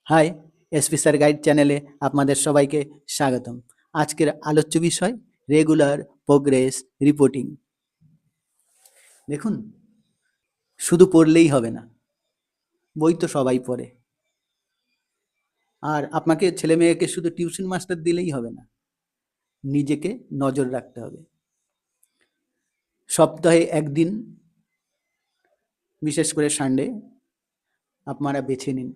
High, SP sir guide চ্যানেলে আপনাদের সবাইকে স্বাগতম। আজকের আলোচ্য বিষয় রেগুলার প্রোগ্রেস রিপোর্টিং। দেখুন, শুধু পড়লেই হবে না, বই তো সবাই পড়ে। আর আপনাকে ছেলে মেয়েকে শুধু টিউশন মাস্টার দিলেই হবে না, নিজেকে নজর রাখতে হবে। সপ্তাহে একদিন, বিশেষ করে সানডে, আপনারা বেছে নিন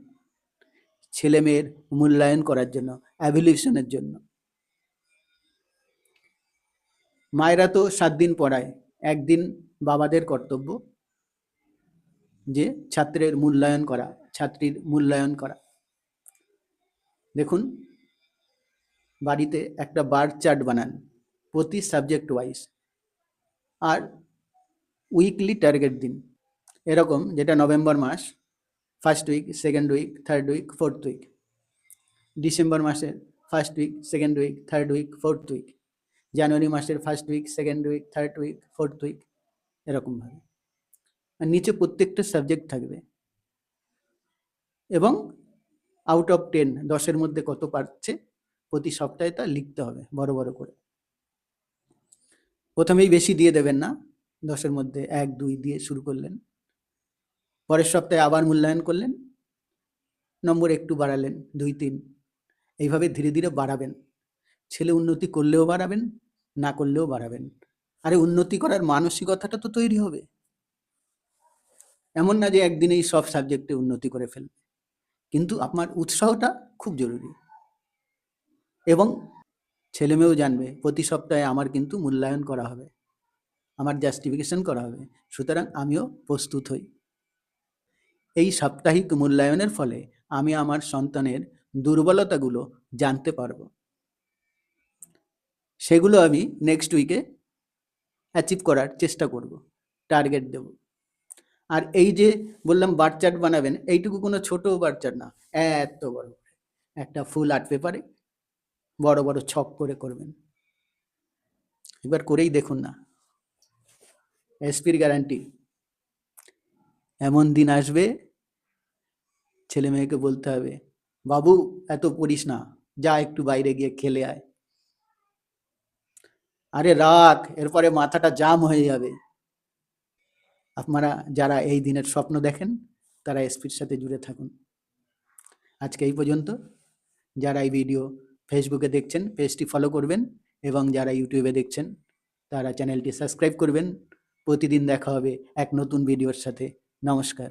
ছেলে মেয়ের মূল্যায়ন করার জন্য, অ্যাভ্যালুয়েশনের জন্য। মায়েরা তো 7 দিন পড়ায়, একদিন বাবাদের কর্তব্য যে ছাত্রের মূল্যায়ন করা, ছাত্রীর মূল্যায়ন করা। দেখুন, বাড়িতে একটা বার চার্ট বানান প্রতি সাবজেক্ট ওয়াইজ, আর উইকলি টার্গেট দিন। এরকম, যেটা নভেম্বর মাস, first week, second week, third week, fourth week. ডিসেম্বর মাসের first week, second week, third week, fourth week. জানুয়ারি মাসের first week, second week, third week, fourth week, এরকমভাবে। আর নিচে প্রত্যেকটা সাবজেক্ট থাকবে এবং আউট অফ 10, 10-এর মধ্যে কত পারছে প্রতি সপ্তাহে তা লিখতে হবে বড় বড় করে। প্রথমেই বেশি দিয়ে দেবেন না, 10-এর মধ্যে 1, 2 দিয়ে শুরু করলেন, পরের সপ্তাহে আবার মূল্যায়ন করলেন, নম্বর একটু বাড়ালেন, 2, 3, এইভাবে ধীরে ধীরে বাড়াবেন। ছেলে উন্নতি করলেও বাড়াবেন, না করলেও বাড়াবেন। আরে উন্নতি করার মানসিকতাটা তো তৈরি হবে। এমন না যে একদিনেই সব সাবজেক্টে উন্নতি করে ফেলবে, কিন্তু আপনার উৎসাহটা খুব জরুরি। এবং ছেলেমেয়েও জানবে প্রতি সপ্তাহে আমার কিন্তু মূল্যায়ন করা হবে, আমার জাস্টিফিকেশন করা হবে, সুতরাং আমিও প্রস্তুত হই। এই সাপ্তাহিক মূল্যায়নের ফলে আমি আমার সন্তানের দুর্বলতাগুলো জানতে পারবো, সেগুলো আমি নেক্সট উইকে অ্যাচিভ করার চেষ্টা করব, টার্গেট দেব। আর এই যে বললাম বার চার্ট বানাবেন, এইটুকু কোনো ছোট বার চার্ট না, এত বড় একটা ফুল আর্ট পেপারে বড় বড় ছক করে করবেন। একবার করেই দেখুন না, এসপির গ্যারান্টি। এমন দিন আসবে ছেলে মেয়েকে বলতে হবে, বাবু এত পড়িস না, যা একটু বাইরে গিয়ে খেলে আয়। আরে রাখ, এরপরে মাথাটা জাম হয়ে যাবে। আপনারা যারা এই দিনের স্বপ্ন দেখেন তারা এসপির সাথে জুড়ে থাকুন। আজকে এই পর্যন্ত। যারা এই ভিডিও ফেসবুকে দেখছেন পেজটি ফলো করবেন, এবং যারা ইউটিউবে দেখছেন তারা চ্যানেলটি সাবস্ক্রাইব করবেন। প্রতিদিন দেখা হবে এক নতুন ভিডিওর সাথে। নমস্কার।